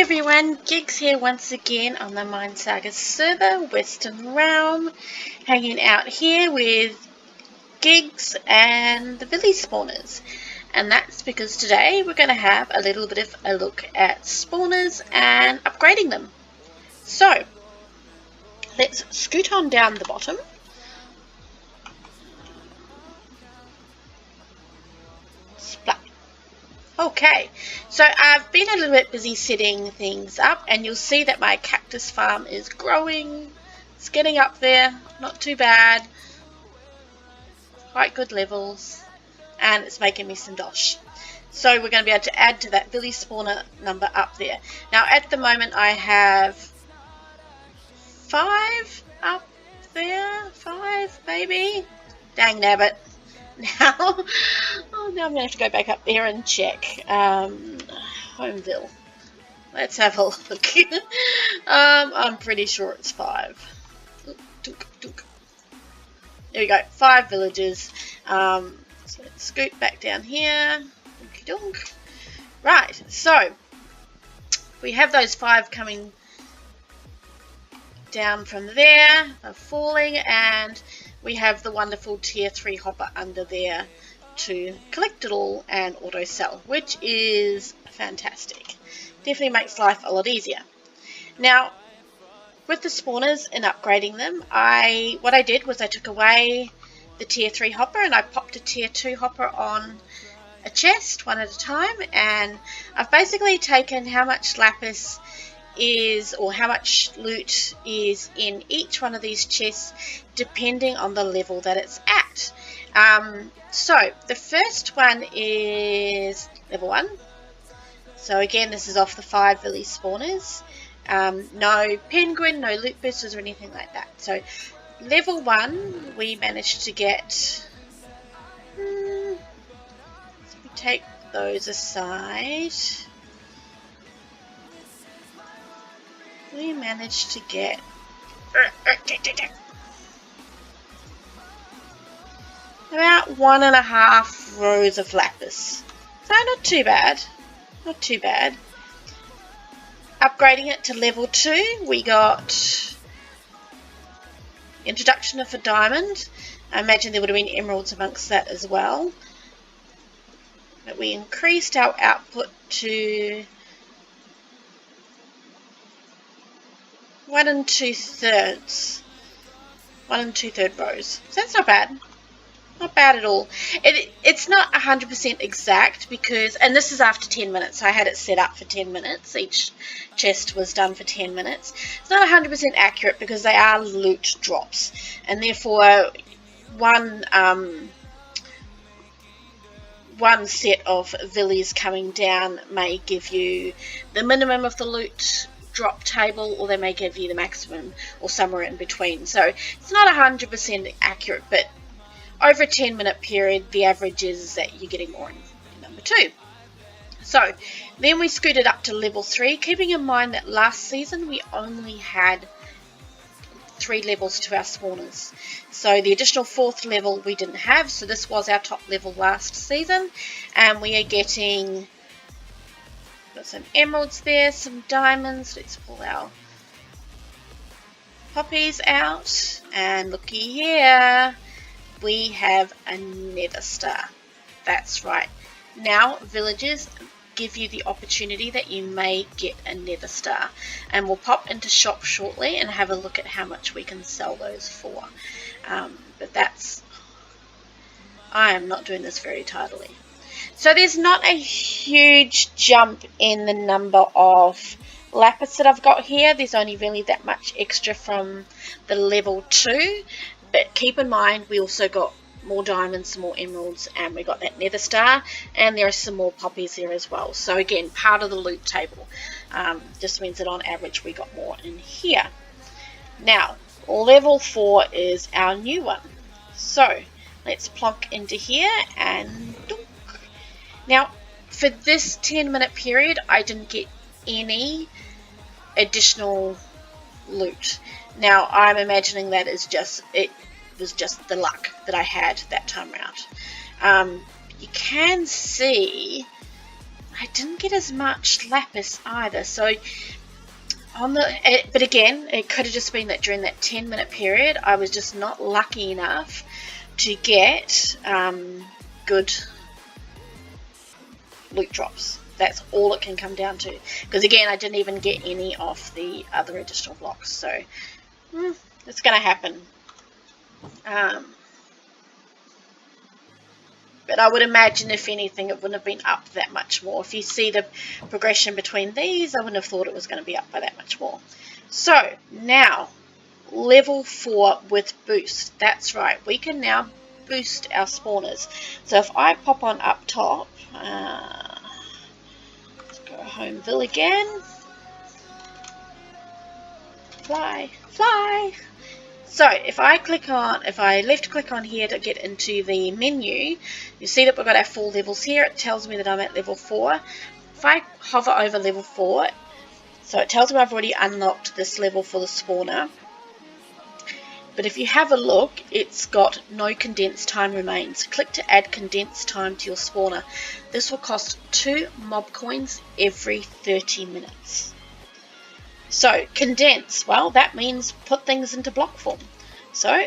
everyone, Gigs here once again on the MineSaga server, Western Realm, hanging out here with Gigs and the village spawners. And that's because today we're going to have a little bit of a look at spawners and upgrading them. So, let's scoot on down the bottom. Splat. Okay, so I've been a little bit busy setting things up, and you'll see that my cactus farm is growing. It's getting up there, not too bad, quite good levels, and it's making me some dosh. So we're going to be able to add to that village spawner number up there. Now at the moment I have 5 up there, 5 maybe. Dang nabbit. Now, now I'm going to have to go back up there and check. Homeville. Let's have a look. I'm pretty sure it's 5. There we go, 5 villages. So let's scoot back down here. Dunk. Right, so we have those 5 coming down from there, they're falling, and we have the wonderful tier 3 hopper under there to collect it all and auto sell, which is fantastic. Definitely makes life a lot easier. Now, with the spawners and upgrading them, what I did was I took away the tier 3 hopper and I popped a tier 2 hopper on a chest one at a time, and I've basically taken how much lapis is, or how much loot is in each one of these chests depending on the level that it's at. So the first one is level 1. So again, this is off the 5 village spawners. No penguin, no loot boosters or anything like that. So level 1 we managed to get, so we take those aside, we managed to get about 1.5 rows of lapis. So not too bad, not too bad. Upgrading it to level 2, we got introduction of a diamond. I imagine there would have been emeralds amongst that as well. But we increased our output to 1 2/3. 1 2/3 rows. So that's not bad. Not bad at all. It's not 100% exact because, and this is after 10 minutes, so I had it set up for 10 minutes. Each chest was done for 10 minutes. It's not 100% accurate because they are loot drops, and therefore one set of villies coming down may give you the minimum of the loot drop table, or they may give you the maximum, or somewhere in between. So it's not 100% accurate, but over a 10-minute period, the average is that you're getting more in number 2. So then we scooted up to level 3, keeping in mind that last season we only had 3 levels to our spawners. So the additional 4th level we didn't have, so this was our top level last season, and we are getting, got some emeralds there, some diamonds. Let's pull our poppies out, and looky here, we have a nether star. That's right. Now villagers give you the opportunity that you may get a nether star, and we'll pop into shop shortly and have a look at how much we can sell those for. But that's, I am not doing this very tidily. So there's not a huge jump in the number of lapis that I've got here. There's only really that much extra from the level 2, but keep in mind we also got more diamonds, some more emeralds, and we got that nether star, and there are some more poppies there as well. So again, part of the loot table. Just means that on average we got more in here. Now level 4 is our new one, so let's plonk into here and dunk. Now for this 10-minute period I didn't get any additional loot. Now I'm imagining that is just, it was just the luck that I had that time around. You can see I didn't get as much lapis either. So but again, it could have just been that during that 10-minute period, I was just not lucky enough to get good loot drops. That's all it can come down to. Because again, I didn't even get any of the other additional blocks. So it's going to happen. But I would imagine, if anything, it wouldn't have been up that much more. If you see the progression between these, I wouldn't have thought it was going to be up by that much more. So now, level 4 with boost. That's right, we can now boost our spawners. So if I pop on up top, let's go Homeville again. Fly, fly. So if I left click on here to get into the menu, you see that we've got our 4 levels here. It tells me that I'm at level 4. If I hover over level 4, so it tells me I've already unlocked this level for the spawner. But if you have a look, it's got no condensed time remains. Click to add condensed time to your spawner. This will cost 2 mob coins every 30 minutes. So, condense, well, that means put things into block form. So,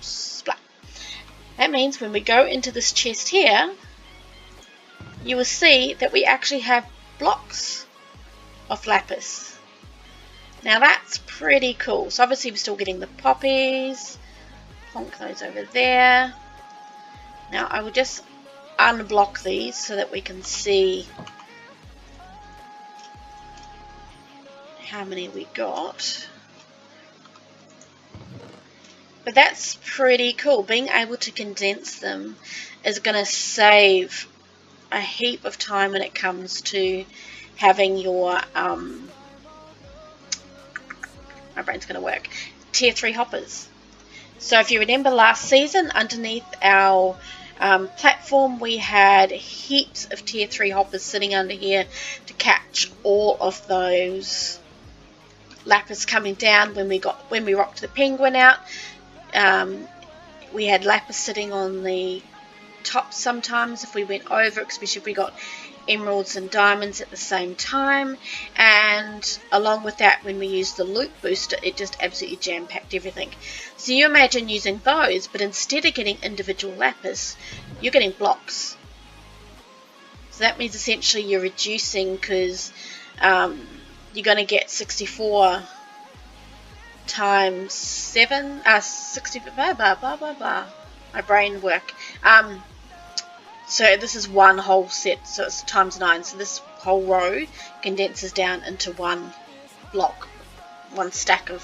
splat. That means when we go into this chest here, you will see that we actually have blocks of lapis. Now that's pretty cool. So obviously we're still getting the poppies. Plonk those over there. Now I will just unblock these so that we can see how many we got. But that's pretty cool. Being able to condense them is going to save a heap of time when it comes to having your my brain's going to work, tier 3 hoppers. So if you remember last season, underneath our platform, we had heaps of tier 3 hoppers sitting under here to catch all of those lapis coming down. When we rocked the penguin out, we had lapis sitting on the top sometimes if we went over, especially if we got emeralds and diamonds at the same time. And along with that, when we used the loot booster, it just absolutely jam-packed everything. So you imagine using those, but instead of getting individual lapis, you're getting blocks. So that means essentially you're reducing, because you're going to get 64 times 7, 60, blah, blah, blah, blah, blah. My brain work. So this is one whole set, so it's times 9. So this whole row condenses down into one block, one stack of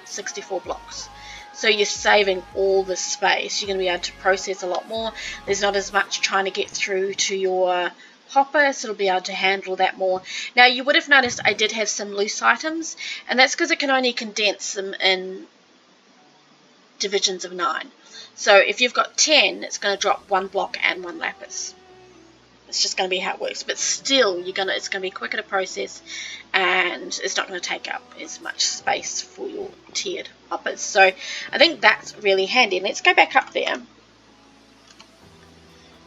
64 blocks. So you're saving all this space. You're going to be able to process a lot more. There's not as much trying to get through to your hopper, so it'll be able to handle that more. Now you would have noticed I did have some loose items, and that's because it can only condense them in divisions of 9. So if you've got 10, it's going to drop 1 block and 1 lapis. It's just going to be how it works. But still, it's going to be quicker to process, and it's not going to take up as much space for your tiered hoppers. So I think that's really handy. Let's go back up there.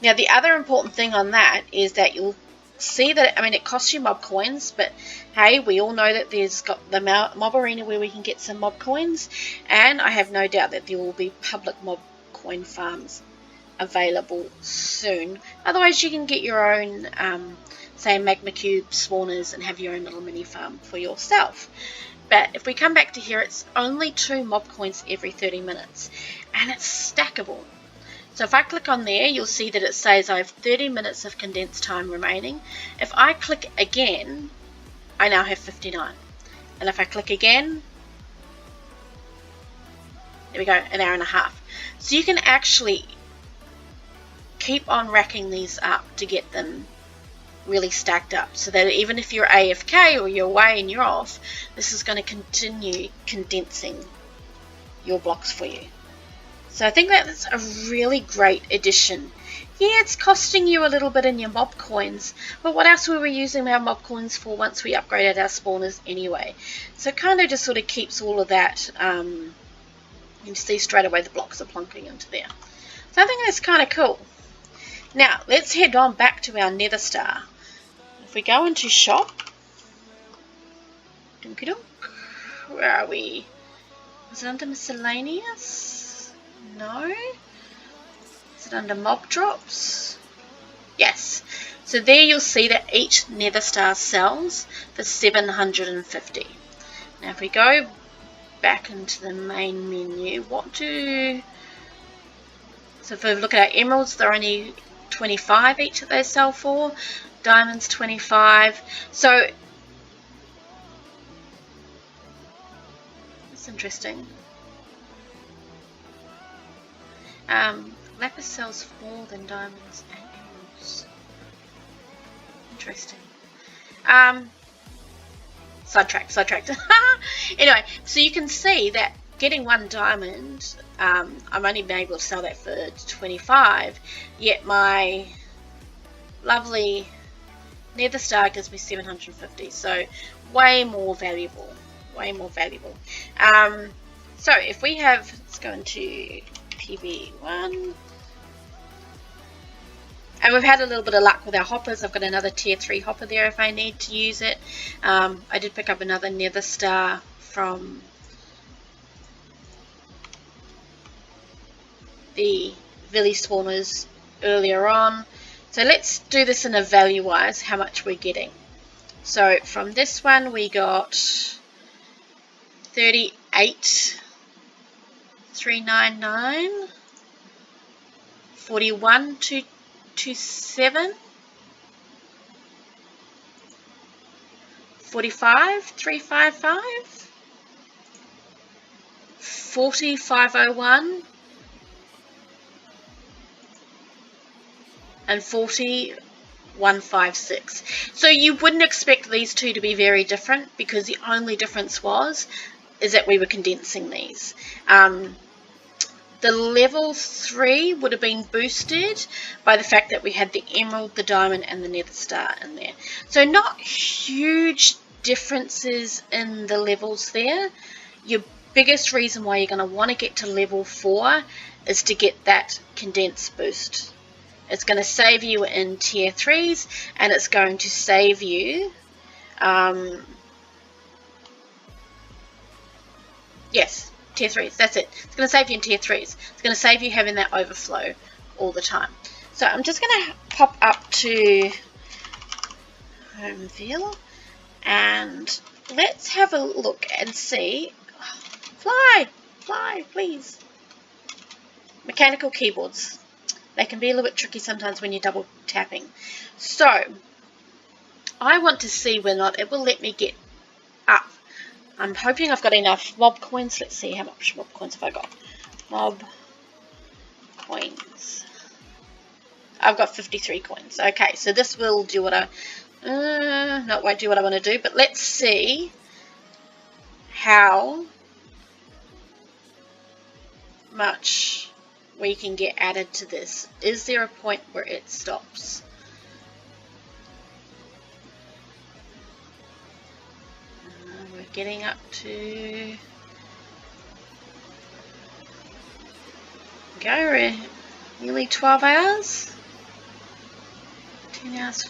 Now the other important thing on that is that you'll see that, I mean, it costs you mob coins, but hey, we all know that there's got the mob arena where we can get some mob coins, and I have no doubt that there will be public mob coin farms available soon. Otherwise you can get your own say magma cube spawners and have your own little mini farm for yourself. But if we come back to here, it's only 2 mob coins every 30 minutes, and it's stackable. So if I click on there, you'll see that it says I have 30 minutes of condensed time remaining. If I click again, I now have 59. And if I click again, there we go, an hour and a half. So you can actually keep on racking these up to get them really stacked up, so that even if you're AFK or you're away and you're off, this is going to continue condensing your blocks for you. So I think that's a really great addition. Yeah, it's costing you a little bit in your mob coins, but what else were we using our mob coins for once we upgraded our spawners anyway? So it kind of just sort of keeps all of that, you see straight away the blocks are plonking into there. So I think that's kind of cool. Now, let's head on back to our Nether Star. If we go into shop, where are we? Is it under miscellaneous? No. Is it under mob drops? Yes. So there you'll see that each Nether Star sells for 750. Now if we go back into the main menu, so if we look at our emeralds, they're only 25 each that they sell for. Diamonds 25. So that's interesting. Lapis sells more than diamonds and emeralds. Interesting. Sidetracked. Anyway, so you can see that getting one diamond, I'm only been able to sell that for 25, yet my lovely Nether Star gives me 750, so way more valuable. So if we have, let's go into PV1, and we've had a little bit of luck with our hoppers. I've got another tier 3 hopper there if I need to use it. I did pick up another Nether Star from the Village spawners earlier on. So let's do this in a value wise, how much we're getting. So from this one we got 38,399, 41,227, 45,355, 40,501, and 40,156. So you wouldn't expect these two to be very different, because the only difference is that we were condensing these. The level 3 would have been boosted by the fact that we had the emerald, the diamond, and the Nether Star in there. So not huge differences in the levels there. Your biggest reason why you're going to want to get to level 4 is to get that condensed boost. It's going to save you in tier 3s, and it's going to save you yes, tier 3s, that's it. It's going to save you in tier 3s. It's going to save you having that overflow all the time. So I'm just going to pop up to Home View, and let's have a look and see. Fly, please. Mechanical keyboards. They can be a little bit tricky sometimes when you're double tapping. So I want to see whether or not it will let me get up. I'm hoping I've got enough mob coins. Let's see how much mob coins have I got. Mob coins. I've got 53 coins. Okay, so this will do what I won't do what I want to do, but let's see how much we can get added to this. Is there a point where it stops? We're getting up to we're nearly 12 hours. 10 hours.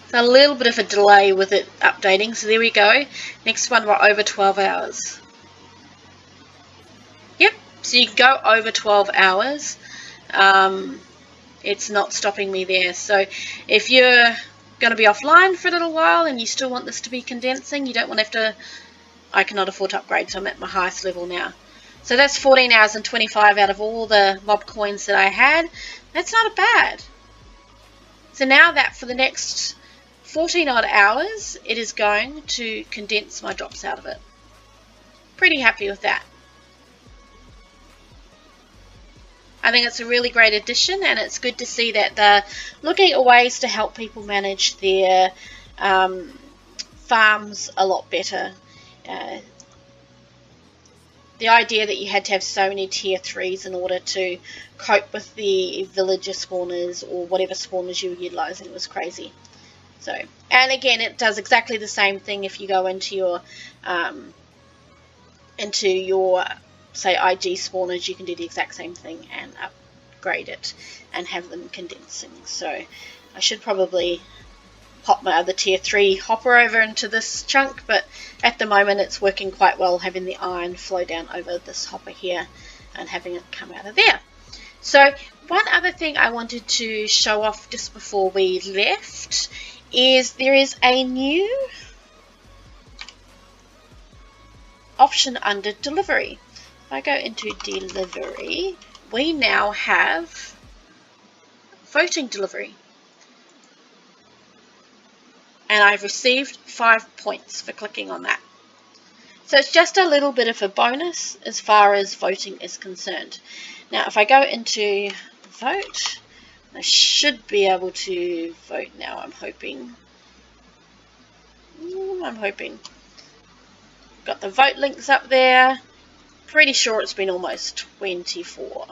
So a little bit of a delay with it updating. So there we go. Next one, we're over 12 hours. Yep, so you can go over 12 hours. It's not stopping me there. So if you're going to be offline for a little while and you still want this to be condensing, you don't want to have to. I cannot afford to upgrade, so I'm at my highest level now. So that's 14 hours and 25 out of all the mob coins that I had. That's not bad. So now that for the next 14 odd hours, it is going to condense my drops out of it. Pretty happy with that. I think it's a really great addition, and it's good to see that they're looking at ways to help people manage their farms a lot better. The idea that you had to have so many tier 3s in order to cope with the villager spawners or whatever spawners you were utilising was crazy. So, and again, it does exactly the same thing if you go into your say IG spawners, you can do the exact same thing and upgrade it and have them condensing. So I should probably pop my other tier 3 hopper over into this chunk, but at the moment it's working quite well, having the iron flow down over this hopper here and having it come out of there. So one other thing I wanted to show off just before we left is there is a new option under delivery. If I go into delivery, we now have voting delivery. And I've received 5 points for clicking on that. So it's just a little bit of a bonus as far as voting is concerned. Now if I go into vote, I should be able to vote now, I'm hoping. Got the vote links up there. Pretty sure it's been almost 24.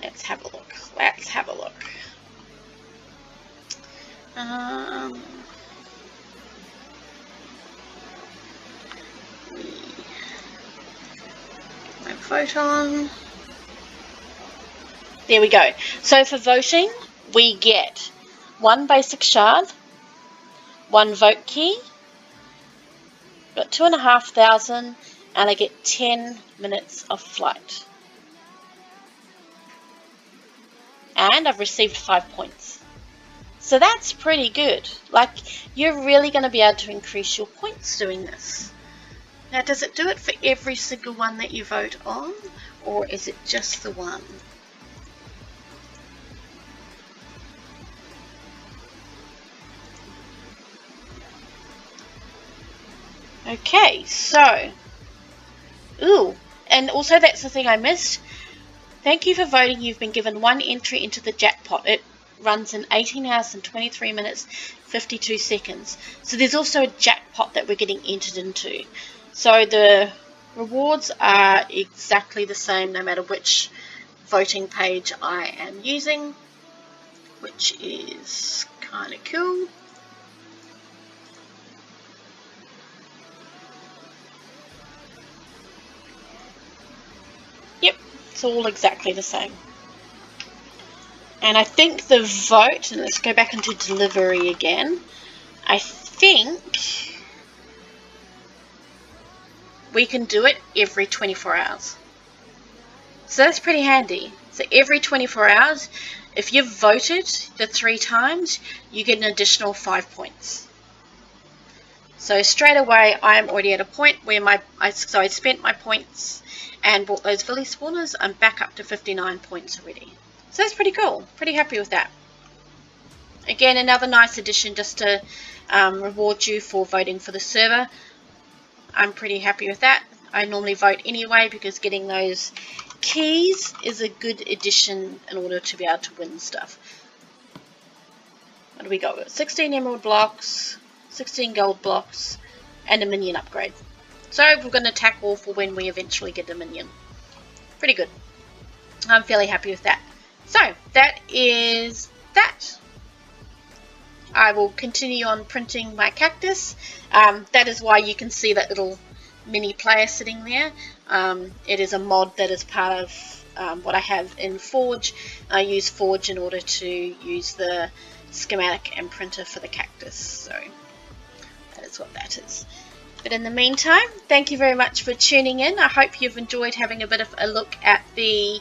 Let's have a look. Let's have a look. My vote on. There we go. So for voting, we get 1 basic shard, 1 vote key, got 2,500, and I get 10 minutes of flight. And I've received 5 points. So that's pretty good. Like, you're really going to be able to increase your points doing this. Now, does it do it for every single one that you vote on? Or is it just the one? Okay, so. Ooh, and also that's the thing I missed. Thank you for voting. You've been given 1 entry into the jackpot. It runs in 18 hours and 23 minutes, 52 seconds. So there's also a jackpot that we're getting entered into. So the rewards are exactly the same no matter which voting page I am using, which is kind of cool. Yep. It's all exactly the same. And I think the vote, and let's go back into delivery again, I think we can do it every 24 hours. So that's pretty handy. So every 24 hours, if you've voted the 3 times, you get an additional 5 points. So straight away, I'm already at a point where I spent my points and bought those Villi spawners. I'm back up to 59 points already. So that's pretty cool. Pretty happy with that. Again, another nice addition just to reward you for voting for the server. I'm pretty happy with that. I normally vote anyway because getting those keys is a good addition in order to be able to win stuff. What do we got? We've got 16 emerald blocks, 16 gold blocks, and a minion upgrade. So we're going to tackle for when we eventually get a minion. Pretty good. I'm fairly happy with that. So that is that. I will continue on printing my cactus. That is why you can see that little mini player sitting there. It is a mod that is part of what I have in Forge. I use Forge in order to use the schematic and printer for the cactus. So that is what that is. But in the meantime, thank you very much for tuning in. I hope you've enjoyed having a bit of a look at the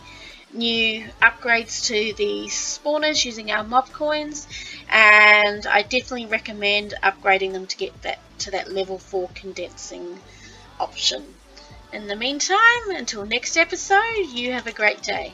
new upgrades to the spawners using our mob coins, and I definitely recommend upgrading them to get that to that level 4 condensing option. In the meantime, until next episode, you have a great day.